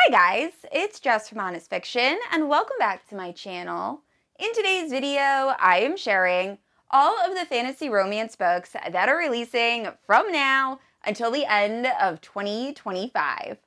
Hi guys, it's Jess from Honest Fiction, and welcome back to my channel. In today's video, I am sharing all of the fantasy romance books that are releasing from now until the end of 2025.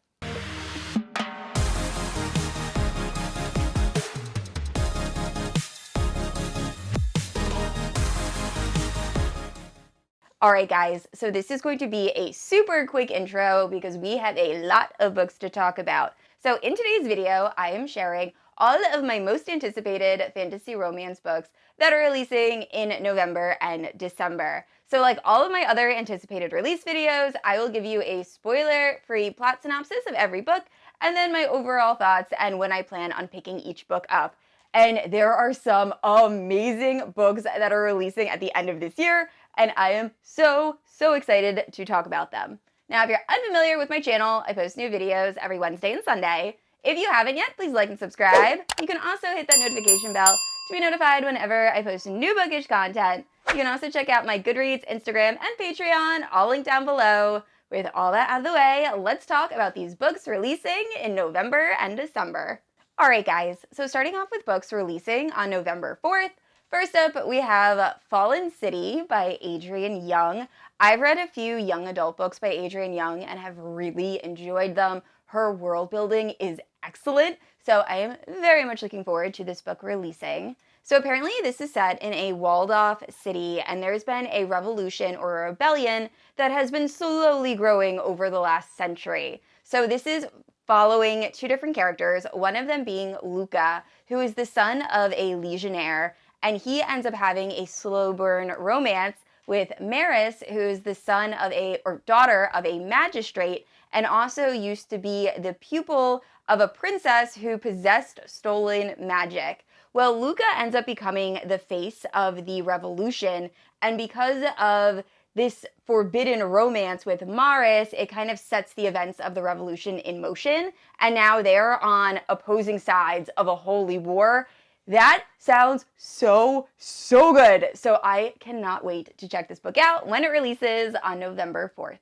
Alright guys, so this is going to be a super quick intro because we have a lot of books to talk about. So in today's video, I am sharing all of my most anticipated fantasy romance books that are releasing in November and December. So like all of my other anticipated release videos, I will give you a spoiler-free plot synopsis of every book, and then my overall thoughts and when I plan on picking each book up. And there are some amazing books that are releasing at the end of this year, and I am so excited to talk about them. Now, if you're unfamiliar with my channel, I post new videos every Wednesday and Sunday. If you haven't yet, please like and subscribe. You can also hit that notification bell to be notified whenever I post new bookish content. You can also check out my Goodreads, Instagram, and Patreon, all linked down below. With all that out of the way, let's talk about these books releasing in November and December. Alright guys, so starting off with books releasing on November 4th, first up, we have Fallen City by Adrienne Young. I've read a few young adult books by Adrienne Young and have really enjoyed them. Her world building is excellent, so I am very much looking forward to this book releasing. So apparently this is set in a walled-off city, and there's been a revolution or a rebellion that has been slowly growing over the last century. So this is following two different characters, one of them being Luca, who is the son of a legionnaire, and he ends up having a slow burn romance with Maris, who is the son of daughter of a magistrate, and also used to be the pupil of a princess who possessed stolen magic. Well, Luca ends up becoming the face of the revolution, and because of this forbidden romance with Maris, it kind of sets the events of the revolution in motion, and now they're on opposing sides of a holy war. That sounds so good. So I cannot wait to check this book out when it releases on November 4th.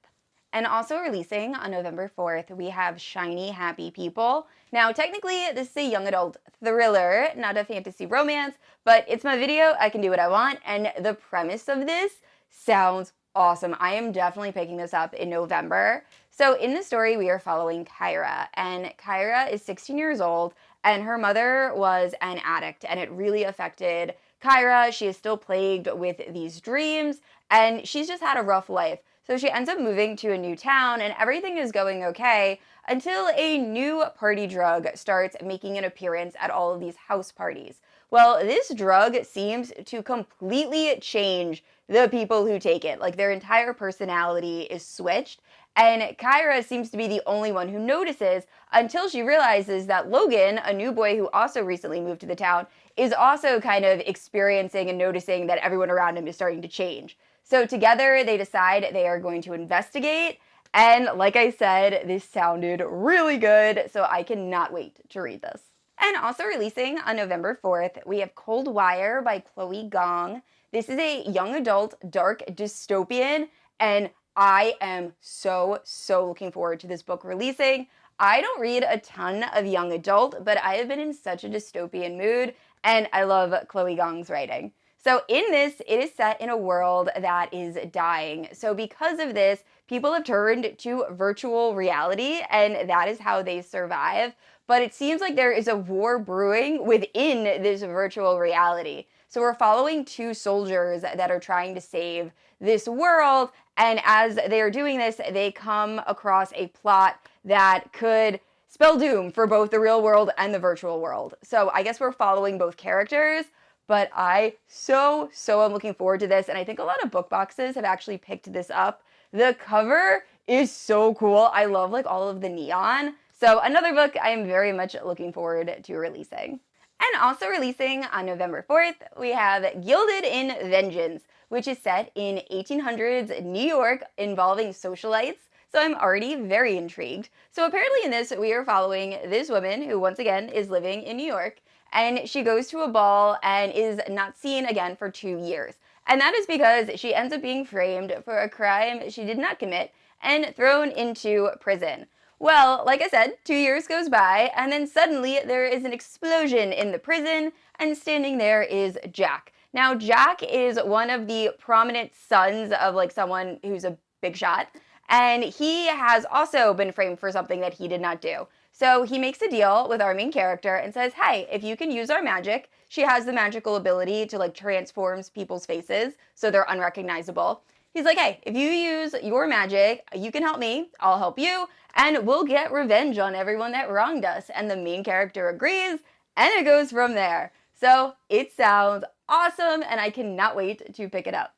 And also releasing on November 4th, we have Shiny Happy People. Now, technically, this is a young adult thriller, not a fantasy romance, but it's my video, I can do what I want, and the premise of this sounds awesome. I am definitely picking this up in November. So in the story, we are following Kyra, and Kyra is 16 years old, and her mother was an addict, and it really affected Kyra. She is still plagued with these dreams, and she's just had a rough life. So she ends up moving to a new town, and everything is going okay until a new party drug starts making an appearance at all of these house parties. Well, this drug seems to completely change the people who take it. Like, their entire personality is switched, and Kyra seems to be the only one who notices until she realizes that Logan, a new boy who also recently moved to the town, is also kind of experiencing and noticing that everyone around him is starting to change. So together they decide they are going to investigate, and like I said, this sounded really good, so I cannot wait to read this. And also releasing on November 4th, we have ColdWire by Gong. This is a young adult dark dystopian, and I am so looking forward to this book releasing. I don't read a ton of young adult, but I have been in such a dystopian mood, and I love Gong's writing. So in this, it is set in a world that is dying. So because of this, people have turned to virtual reality, and that is how they survive. But it seems like there is a war brewing within this virtual reality. So we're following two soldiers that are trying to save this world, and as they are doing this, they come across a plot that could spell doom for both the real world and the virtual world. So I guess we're following both characters, but I so am looking forward to this, and I think a lot of book boxes have actually picked this up. The cover is so cool. I love like all of the neon. So another book I am very much looking forward to releasing. And also releasing on November 4th, we have Gilded in Vengeance, which is set in 1800s New York involving socialites. So I'm already very intrigued. So apparently in this, we are following this woman who once again is living in New York, and she goes to a ball and is not seen again for 2 years. And that is because she ends up being framed for a crime she did not commit and thrown into prison. Well, like I said, 2 years goes by, and then suddenly there is an explosion in the prison, and standing there is Jack. Now, Jack is one of the prominent sons of like someone who's a big shot, and he has also been framed for something that he did not do. So he makes a deal with our main character and says, hey, if you can use our magic, she has the magical ability to like transforms people's faces so they're unrecognizable. He's like, hey, if you use your magic, you can help me, I'll help you, and we'll get revenge on everyone that wronged us. And the main character agrees, and it goes from there. So it sounds awesome, and I cannot wait to pick it up.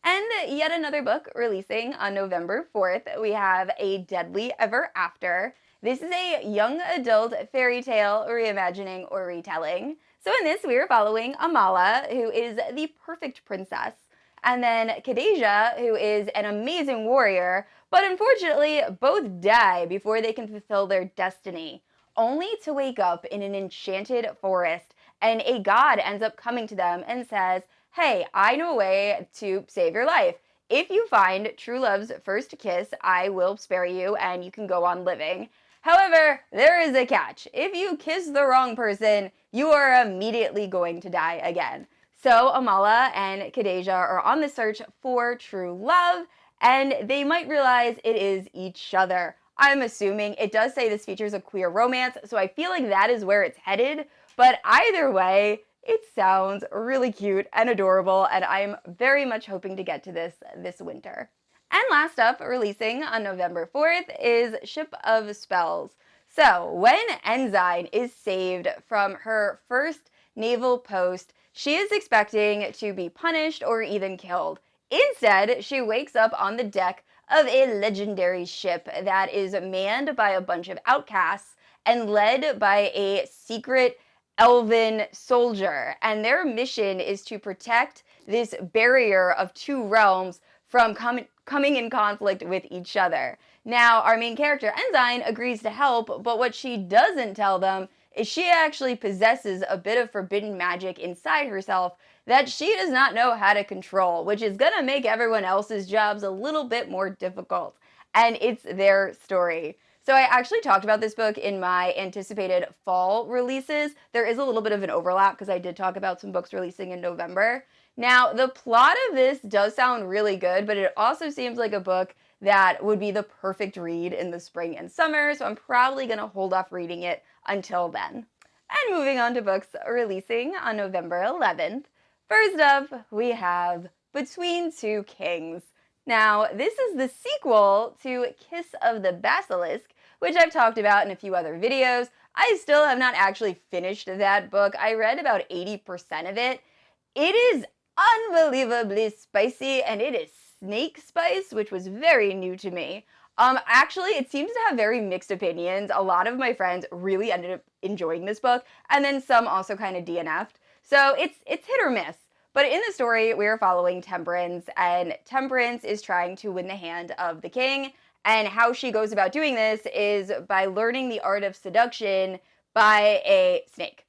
And yet another book releasing on November 4th, we have A Deadly Ever After. This is a young adult fairy tale reimagining or retelling. So in this, we are following Amala, who is the perfect princess, and then Khadijah, who is an amazing warrior, but unfortunately both die before they can fulfill their destiny, only to wake up in an enchanted forest, and a god ends up coming to them and says, hey, I know a way to save your life. If you find true love's first kiss, I will spare you and you can go on living. However, there is a catch. If you kiss the wrong person, you are immediately going to die again. So Amala and Khadijah are on the search for true love, and they might realize it is each other. I'm assuming it does say this features a queer romance, so I feel like that is where it's headed. But either way, it sounds really cute and adorable, and I'm very much hoping to get to this winter. And last up, releasing on November 4th, is Ship of Spells. So, when Ensign is saved from her first naval post, she is expecting to be punished or even killed. Instead, she wakes up on the deck of a legendary ship that is manned by a bunch of outcasts and led by a secret elven soldier, and their mission is to protect this barrier of two realms from coming in conflict with each other. Now, our main character, Ensign, agrees to help, but what she doesn't tell them is she actually possesses a bit of forbidden magic inside herself that she does not know how to control, which is gonna make everyone else's jobs a little bit more difficult. And it's their story. So I actually talked about this book in my anticipated fall releases. There is a little bit of an overlap because I did talk about some books releasing in November. Now, the plot of this does sound really good, but it also seems like a book that would be the perfect read in the spring and summer, so I'm probably going to hold off reading it until then. And moving on to books releasing on November 11th. First up, we have Between Two Kings. Now, this is the sequel to Kiss of the Basilisk, which I've talked about in a few other videos. I still have not actually finished that book. I read about 80% of it. It is unbelievably spicy, and it is snake spice, which was very new to me. Actually, it seems to have very mixed opinions. A lot of my friends really ended up enjoying this book, and then some also kind of DNF'd. So it's hit or miss. But in the story, we are following Temperance, and Temperance is trying to win the hand of the king, and how she goes about doing this is by learning the art of seduction by a snake,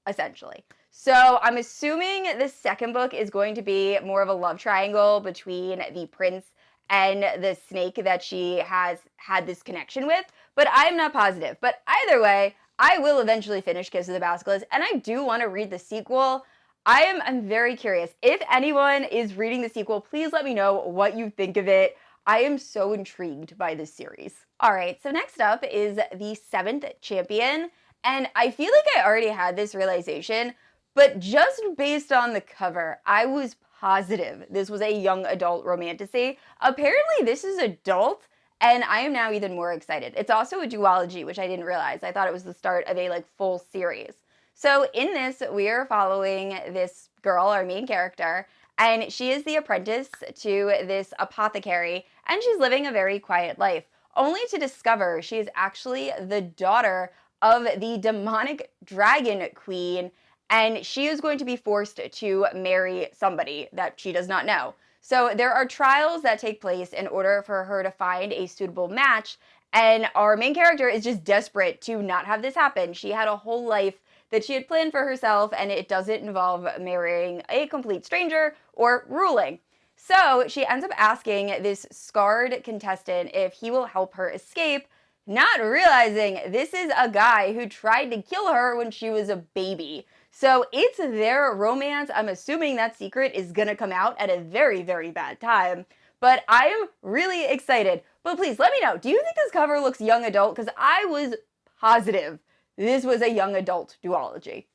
essentially. So I'm assuming the second book is going to be more of a love triangle between the prince and the snake that she has had this connection with, but I'm not positive. But either way, I will eventually finish Kiss of the Basilisk, and I do want to read the sequel. I'm very curious. If anyone is reading the sequel, please let me know what you think of it. I am so intrigued by this series. All right, so next up is The Seventh Champion, and I feel like I already had this realization, but just based on the cover, I was positive this was a young adult romantasy. Apparently this is adult, and I am now even more excited. It's also a duology, which I didn't realize. I thought it was the start of a full series. So in this, we are following this girl, our main character, and she is the apprentice to this apothecary, and she's living a very quiet life, only to discover she is actually the daughter of the demonic dragon queen, and she is going to be forced to marry somebody that she does not know. So there are trials that take place in order for her to find a suitable match, and our main character is just desperate to not have this happen. She had a whole life that she had planned for herself, and it doesn't involve marrying a complete stranger or ruling. So she ends up asking this scarred contestant if he will help her escape not realizing this is a guy who tried to kill her when she was a baby. So it's their romance. I'm assuming that secret is gonna come out at a very, very bad time. But I am really excited. But please let me know, do you think this cover looks young adult? Because I was positive this was a young adult duology.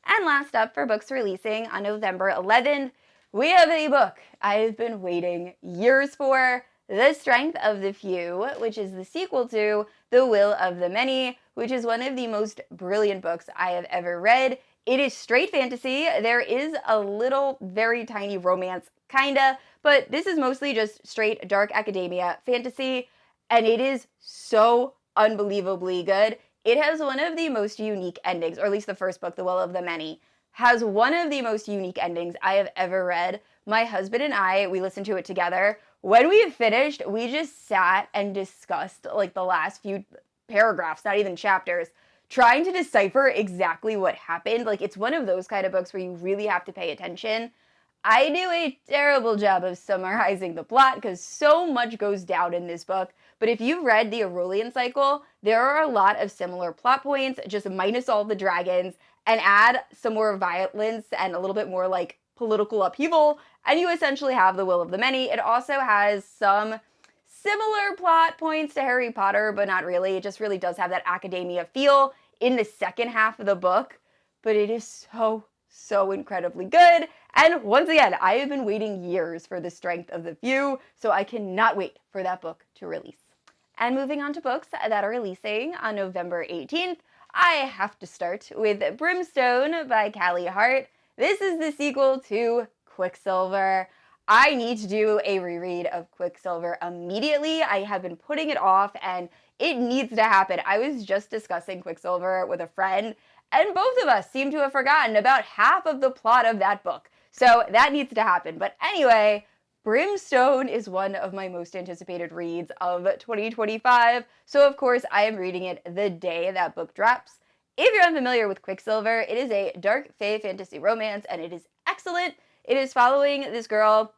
And last up, for books releasing on November 11th, we have a book I've been waiting years for, The Strength of the Few, which is the sequel to The Will of the Many, which is one of the most brilliant books I have ever read. It is straight fantasy. There is a little, very tiny romance, kinda, but this is mostly just straight dark academia fantasy, and it is so unbelievably good. It has one of the most unique endings, or at least the first book, The Will of the Many, has one of the most unique endings I have ever read. My husband and I, we listened to it together. When we finished, we just sat and discussed like the last few paragraphs, not even chapters, trying to decipher exactly what happened. Like, it's one of those kind of books where you really have to pay attention. I do a terrible job of summarizing the plot because so much goes down in this book. But if you've read the Aurelian Cycle, there are a lot of similar plot points, just minus all the dragons, and add some more violence and a little bit more like political upheaval, and you essentially have The Will of the Many. It also has some similar plot points to Harry Potter, but not really. It just really does have that academia feel in the second half of the book, but it is so incredibly good. And once again, I have been waiting years for The Strength of the Few, so I cannot wait for that book to release. And moving on to books that are releasing on November 18th, I have to start with Brimstone by Callie Hart. This is the sequel to Quicksilver. I need to do a reread of Quicksilver immediately. I have been putting it off, and it needs to happen. I was just discussing Quicksilver with a friend, and both of us seem to have forgotten about half of the plot of that book. So that needs to happen. But anyway, Brimstone is one of my most anticipated reads of 2025, so of course I am reading it the day that book drops. If you're unfamiliar with Quicksilver, it is a dark fae fantasy romance, and it is excellent. It is following this girl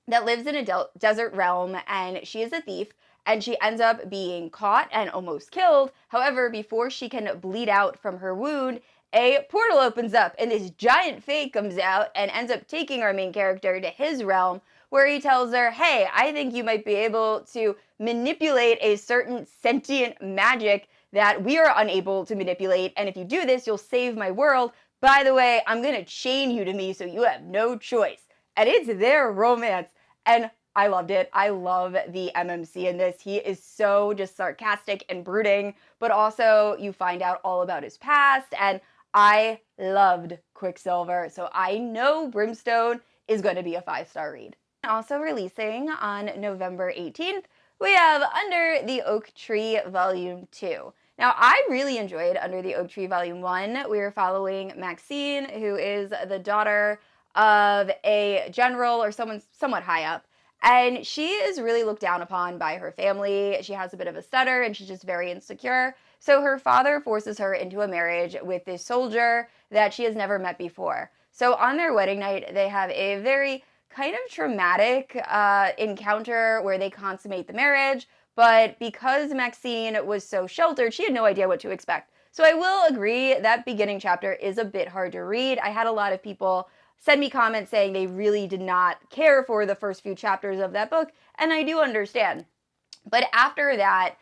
that lives in a desert realm, and she is a thief, and she ends up being caught and almost killed. However, before she can bleed out from her wound, a portal opens up, and this giant fae comes out and ends up taking our main character to his realm, where he tells her, hey, I think you might be able to manipulate a certain sentient magic that we are unable to manipulate, and if you do this, you'll save my world. By the way, I'm gonna chain you to me so you have no choice. And it's their romance, and I loved it. I love the MMC in this. He is so just sarcastic and brooding, but also you find out all about his past, and I loved Quicksilver, so I know Brimstone is going to be a 5-star read. Also releasing on November 18th, we have Under the Oak Tree Volume 2. Now, I really enjoyed Under the Oak Tree Volume 1. We were following Maxine, who is the daughter of a general or someone somewhat high up, and she is really looked down upon by her family. She has a bit of a stutter, and she's just very insecure. So her father forces her into a marriage with this soldier that she has never met before. So on their wedding night, they have a very kind of traumatic encounter where they consummate the marriage, but because Maxine was so sheltered, she had no idea what to expect. So I will agree that beginning chapter is a bit hard to read. I had a lot of people send me comments saying they really did not care for the first few chapters of that book, and I do understand. But after that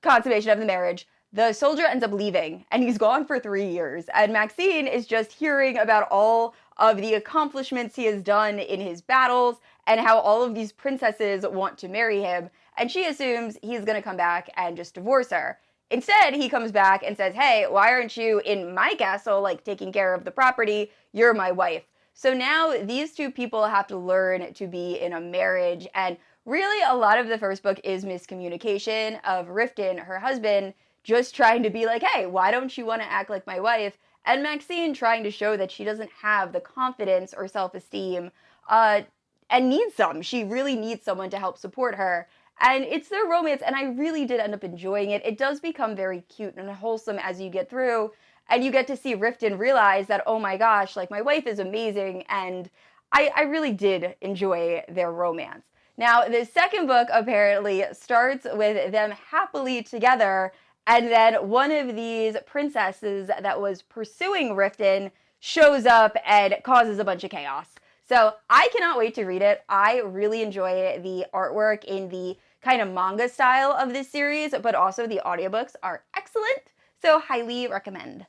consummation of the marriage, the soldier ends up leaving, and he's gone for 3 years, and Maxine is just hearing about all of the accomplishments he has done in his battles, and how all of these princesses want to marry him, and she assumes he's gonna come back and just divorce her. Instead, he comes back and says, hey, why aren't you in my castle, like, taking care of the property? You're my wife. So now these two people have to learn to be in a marriage, and really a lot of the first book is miscommunication of Riften, her husband, just trying to be like, hey, why don't you want to act like my wife? And Maxine trying to show that she doesn't have the confidence or self-esteem and needs some. She really needs someone to help support her. And it's their romance, and I really did end up enjoying it. It does become very cute and wholesome as you get through, and you get to see Riften realize that, oh my gosh, like, my wife is amazing, and I really did enjoy their romance. Now, the second book apparently starts with them happily together, and then one of these princesses that was pursuing Riften shows up and causes a bunch of chaos. So I cannot wait to read it. I really enjoy the artwork in the kind of manga style of this series, but also the audiobooks are excellent, so highly recommend.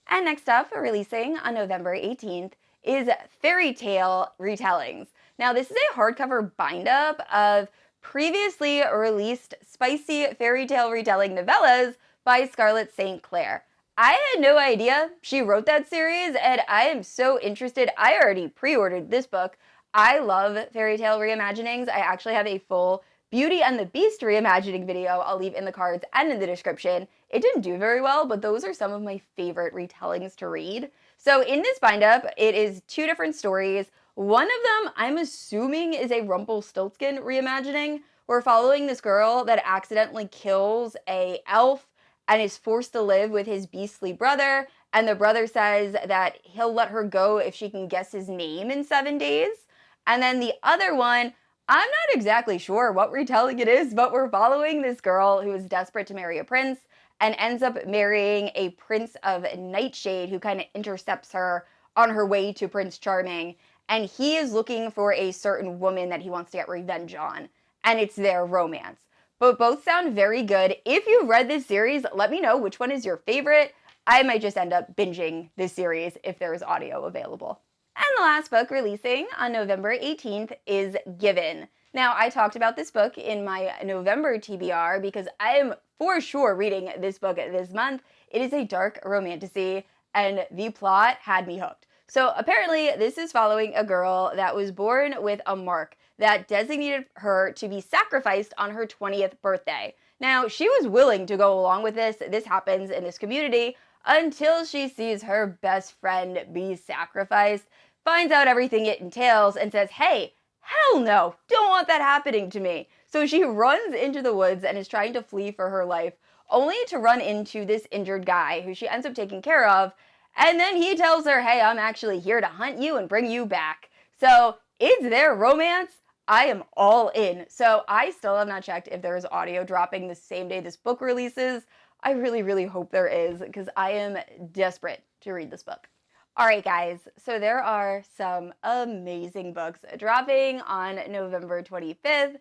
And next up, releasing on November 18th, is Fairy Tale Retellings. Now, this is a hardcover bind-up of previously released spicy fairy tale retelling novellas by Scarlett St. Clair. I had no idea she wrote that series, and I am so interested. I already pre-ordered this book. I love fairy tale reimaginings. I actually have a full Beauty and the Beast reimagining video I'll leave in the cards and in the description. It didn't do very well, but those are some of my favorite retellings to read. So in this bind-up, it is 2 different stories. One of them, I'm assuming, is a Rumpelstiltskin reimagining. We're following this girl that accidentally kills a elf and is forced to live with his beastly brother, and the brother says that he'll let her go if she can guess his name in 7 days. And then the other one, I'm not exactly sure what retelling it is, but we're following this girl who is desperate to marry a prince and ends up marrying a prince of Nightshade who kind of intercepts her on her way to Prince Charming, and he is looking for a certain woman that he wants to get revenge on, and it's their romance. But both sound very good. If you've read this series, let me know which one is your favorite. I might just end up binging this series if there is audio available. And the last book releasing on November 18th is Given. Now, I talked about this book in my November TBR because I am for sure reading this book this month. It is a dark romantasy, and the plot had me hooked. So apparently, this is following a girl that was born with a mark that designated her to be sacrificed on her 20th birthday. Now, she was willing to go along with this. This happens in this community until she sees her best friend be sacrificed, finds out everything it entails, and says, hey, hell no, don't want that happening to me. So she runs into the woods and is trying to flee for her life, only to run into this injured guy who she ends up taking care of. And then he tells her, hey, I'm actually here to hunt you and bring you back. So is there romance? I am all in. So I still have not checked if there is audio dropping the same day this book releases. I really, really hope there is because I am desperate to read this book. All right, guys, so there are some amazing books dropping on November 25th.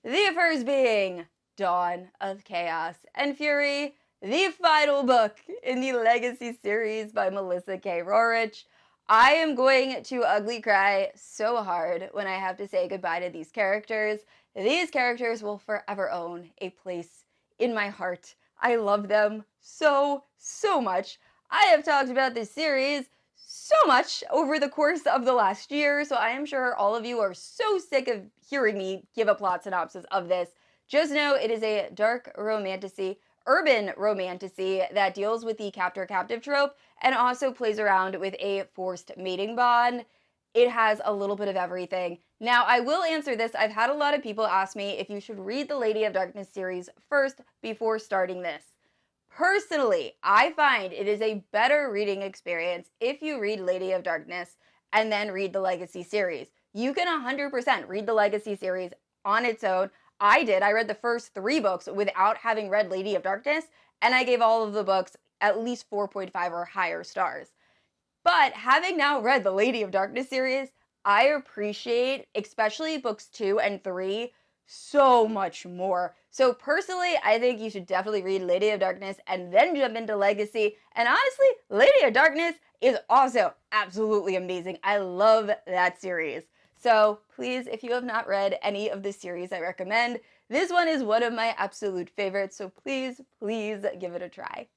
The first being Dawn of Chaos and Fury, the final book in the Legacy series by Melissa K. Rorich. I am going to ugly cry so hard when I have to say goodbye to these characters. These characters will forever own a place in my heart. I love them so, so much. I have talked about this series so much over the course of the last year, so I am sure all of you are so sick of hearing me give a plot synopsis of this. Just know it is a dark romantasy, urban romantasy that deals with the captor-captive trope and also plays around with a forced mating bond. It has a little bit of everything. Now, I will answer this. I've had a lot of people ask me if you should read the Lady of Darkness series first before starting this. Personally, I find it is a better reading experience if you read Lady of Darkness and then read the Legacy series. You can 100% read the Legacy series on its own. I did. I read the first 3 books without having read Lady of Darkness, and I gave all of the books at least 4.5 or higher stars. But having now read the Lady of Darkness series, I appreciate, especially books 2 and 3, so much more. So personally, I think you should definitely read Lady of Darkness and then jump into Legacy. And honestly, Lady of Darkness is also absolutely amazing. I love that series. So please, if you have not read any of the series I recommend, this one is one of my absolute favorites. So please, please give it a try.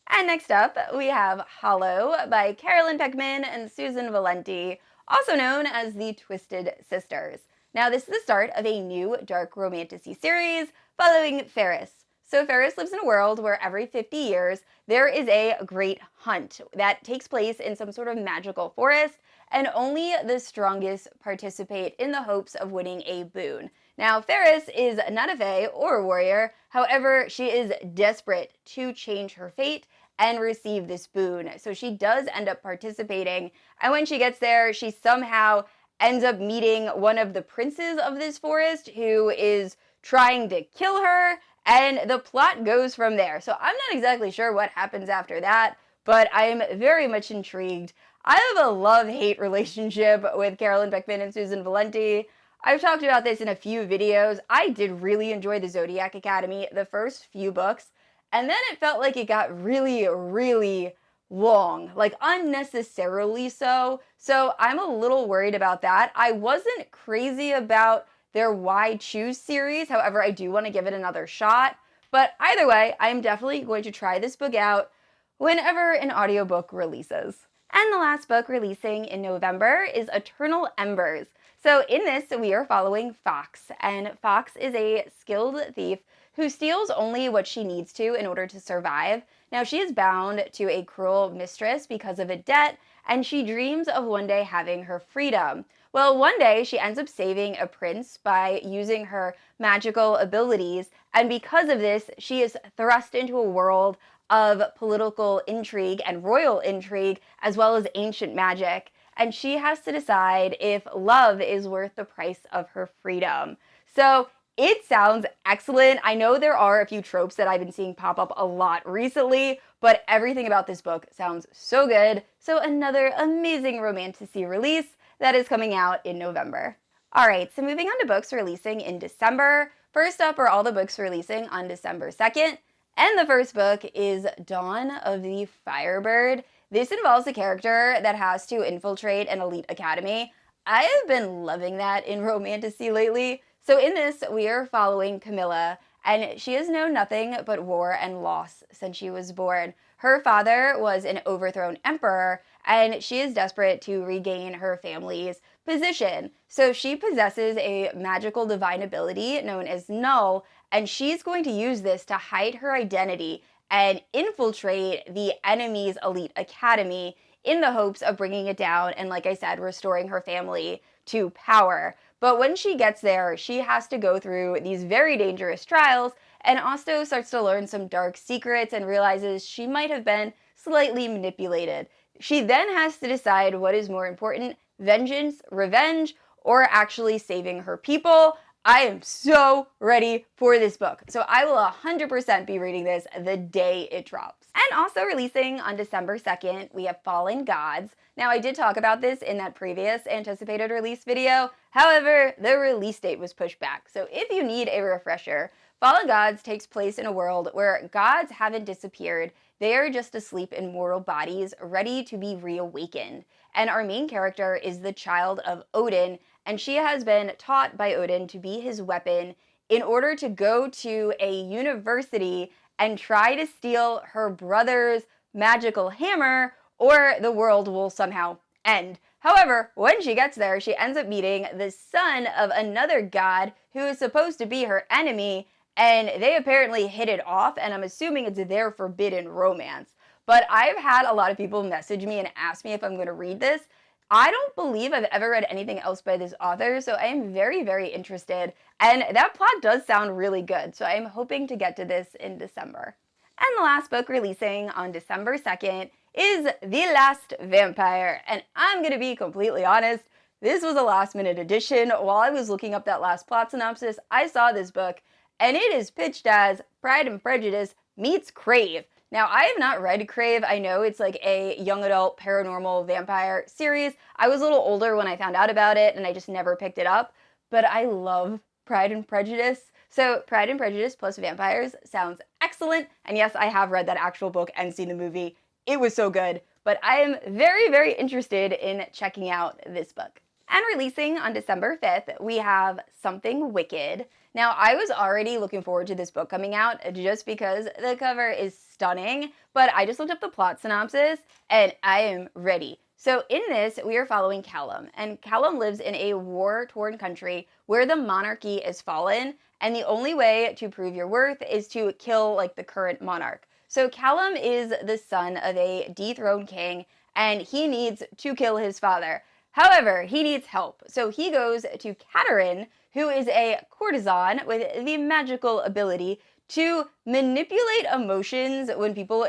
And next up, we have Hollow by Carolyn Peckham and Susan Valenti, also known as the Twisted Sisters. Now, this is the start of a new dark romantasy series following Faerie. So Faerie lives in a world where every 50 years there is a great hunt that takes place in some sort of magical forest, and only the strongest participate in the hopes of winning a boon. Now, Faerie is not a fae or a warrior. However, she is desperate to change her fate and receive this boon. So she does end up participating, and when she gets there, she somehow ends up meeting one of the princes of this forest who is trying to kill her, and the plot goes from there. So I'm not exactly sure what happens after that, but I am very much intrigued. I have a love-hate relationship with Carolyn Beckman and Susan Valenti. I've talked about this in a few videos. I did really enjoy the Zodiac Academy, the first few books, and then it felt like it got really, really long, like unnecessarily so. So I'm a little worried about that. I wasn't crazy about their Why Choose series. However, I do want to give it another shot. But either way, I'm definitely going to try this book out whenever an audiobook releases. And the last book releasing in November is Eternal Embers. So in this, we are following Fox, and Fox is a skilled thief who steals only what she needs to in order to survive. Now, she is bound to a cruel mistress because of a debt, and she dreams of one day having her freedom. Well, one day she ends up saving a prince by using her magical abilities, and because of this, she is thrust into a world of political intrigue and royal intrigue, as well as ancient magic. And she has to decide if love is worth the price of her freedom. So it sounds excellent. I know there are a few tropes that I've been seeing pop up a lot recently, but everything about this book sounds so good. So another amazing Romantasy release that is coming out in November. All right, so moving on to books releasing in December. First up are all the books releasing on December 2nd. And the first book is Dawn of the Firebird. This involves a character that has to infiltrate an elite academy. I have been loving that in Romantasy lately. So in this, we are following Camilla, and she has known nothing but war and loss since she was born. Her father was an overthrown emperor, and she is desperate to regain her family's position. So she possesses a magical divine ability known as Null, and she's going to use this to hide her identity and infiltrate the enemy's elite academy in the hopes of bringing it down and, like I said, restoring her family to power. But when she gets there, she has to go through these very dangerous trials and also starts to learn some dark secrets and realizes she might have been slightly manipulated. She then has to decide what is more important, vengeance, revenge, or actually saving her people. I am so ready for this book. So I will 100% be reading this the day it drops. And also releasing on December 2nd, we have Fallen Gods. Now, I did talk about this in that previous anticipated release video. However, the release date was pushed back. So if you need a refresher, Fallen Gods takes place in a world where gods haven't disappeared. They are just asleep in mortal bodies, ready to be reawakened. And our main character is the child of Odin, and she has been taught by Odin to be his weapon in order to go to a university and try to steal her brother's magical hammer, or the world will somehow end. However, when she gets there, she ends up meeting the son of another god who is supposed to be her enemy, and they apparently hit it off, and I'm assuming it's their forbidden romance. But I've had a lot of people message me and ask me if I'm going to read this. I don't believe I've ever read anything else by this author, so I am very, very interested. And that plot does sound really good, so I'm hoping to get to this in December. And the last book releasing on December 2nd is The Last Vampire. And I'm going to be completely honest, this was a last-minute addition. While I was looking up that last plot synopsis, I saw this book, and it is pitched as Pride and Prejudice meets Crave. Now, I have not read Crave. I know it's like a young adult paranormal vampire series. I was a little older when I found out about it, and I just never picked it up. But I love Pride and Prejudice. So Pride and Prejudice plus vampires sounds excellent. And yes, I have read that actual book and seen the movie. It was so good. But I am very, very interested in checking out this book. And releasing on December 5th, we have Something Wicked. Now, I was already looking forward to this book coming out just because the cover is stunning, but I just looked up the plot synopsis and I am ready. So in this, we are following Callum, and Callum lives in a war-torn country where the monarchy is fallen, and the only way to prove your worth is to kill like the current monarch. So Callum is the son of a dethroned king, and he needs to kill his father. However, he needs help, so he goes to Katerin, who is a courtesan with the magical ability to manipulate emotions when people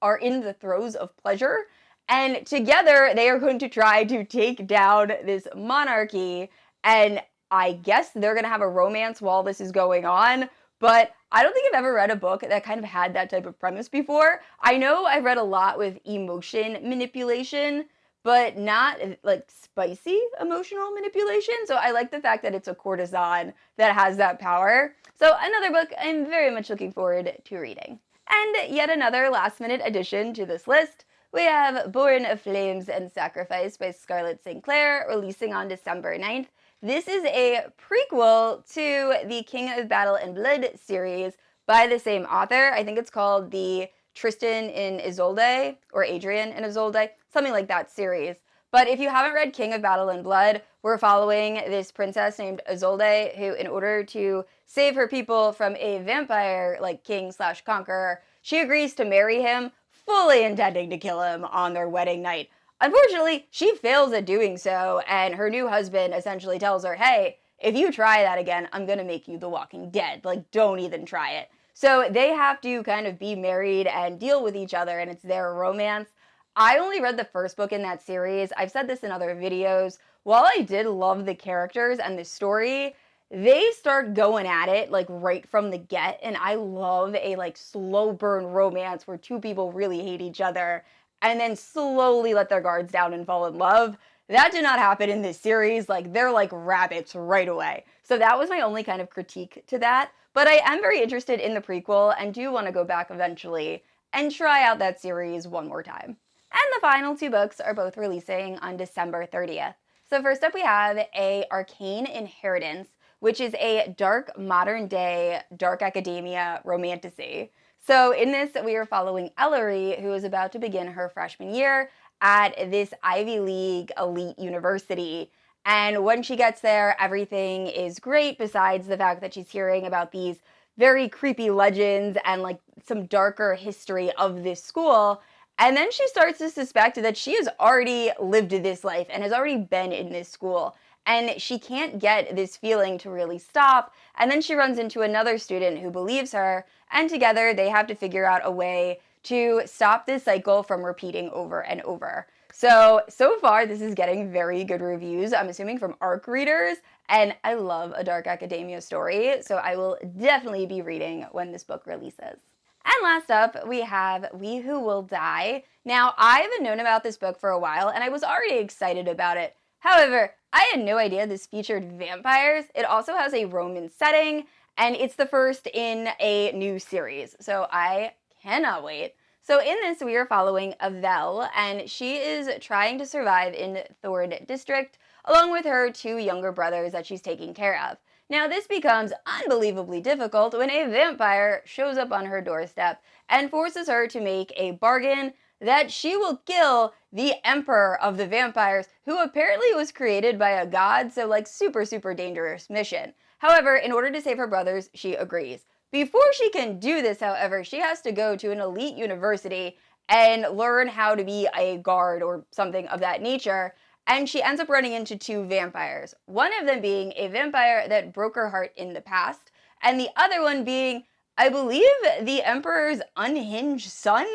are in the throes of pleasure. And together, they are going to try to take down this monarchy. And I guess they're going to have a romance while this is going on. But I don't think I've ever read a book that kind of had that type of premise before. I know I've read a lot with emotion manipulation, but not like spicy emotional manipulation. So I like the fact that it's a courtesan that has that power. So another book I'm very much looking forward to reading. And yet another last minute addition to this list. We have Born of Flames and Sacrifice by Scarlett St. Clair, releasing on December 9th. This is a prequel to the King of Battle and Blood series by the same author. I think it's called the Tristan in Isolde, or Adrienne in Isolde, something like that series. But if you haven't read King of Battle and Blood, we're following this princess named Isolde who, in order to save her people from a vampire, like king/conqueror, she agrees to marry him, fully intending to kill him on their wedding night. Unfortunately, she fails at doing so, and her new husband essentially tells her, hey, if you try that again, I'm gonna make you the Walking Dead. Like, don't even try it. So they have to kind of be married and deal with each other, and it's their romance. I only read the first book in that series. I've said this in other videos. While I did love the characters and the story, they start going at it like right from the get, and I love a like slow burn romance where two people really hate each other and then slowly let their guards down and fall in love. That did not happen in this series. Like, they're like rabbits right away. So that was my only kind of critique to that. But I am very interested in the prequel and do want to go back eventually and try out that series one more time. And the final two books are both releasing on December 30th. So first up we have a Arcane Inheritance, which is a dark modern day dark academia romantasy. So in this, we are following Ellery, who is about to begin her freshman year at this Ivy League elite university. And when she gets there, everything is great besides the fact that she's hearing about these very creepy legends and like some darker history of this school. And then she starts to suspect that she has already lived this life and has already been in this school. And she can't get this feeling to really stop. And then she runs into another student who believes her, and together they have to figure out a way to stop this cycle from repeating over and over. So far this is getting very good reviews, I'm assuming from ARC readers, and I love a dark academia story, so I will definitely be reading when this book releases. And last up, we have We Who Will Die. Now, I've known about this book for a while, and I was already excited about it. However, I had no idea this featured vampires. It also has a Roman setting, and it's the first in a new series, so I cannot wait. So in this, we are following Avelle, and she is trying to survive in Thord District, along with her two younger brothers that she's taking care of. Now, this becomes unbelievably difficult when a vampire shows up on her doorstep and forces her to make a bargain that she will kill the emperor of the vampires, who apparently was created by a god, so like super dangerous mission. However, in order to save her brothers, she agrees. Before she can do this, however, she has to go to an elite university and learn how to be a guard or something of that nature, and she ends up running into two vampires. One of them being a vampire that broke her heart in the past, and the other one being, I believe, the emperor's unhinged son.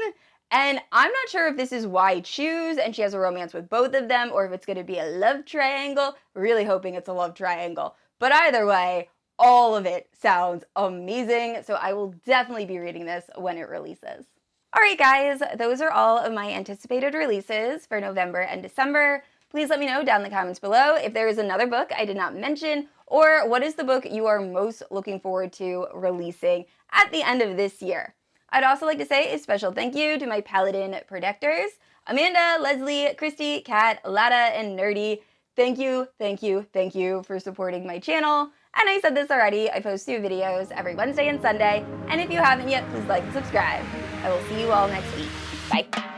And I'm not sure if this is why choose and she has a romance with both of them, or if it's going to be a love triangle. Really hoping it's a love triangle. But either way, all of it sounds amazing, so I will definitely be reading this when it releases. Alright guys, those are all of my anticipated releases for November and December. Please let me know down in the comments below if there is another book I did not mention, or what is the book you are most looking forward to releasing at the end of this year. I'd also like to say a special thank you to my Paladin protectors, Amanda, Leslie, Christy, Kat, Lada, and Nerdy. Thank you for supporting my channel. And I said this already, I post new videos every Wednesday and Sunday, and if you haven't yet, please like and subscribe. I will see you all next week. Bye.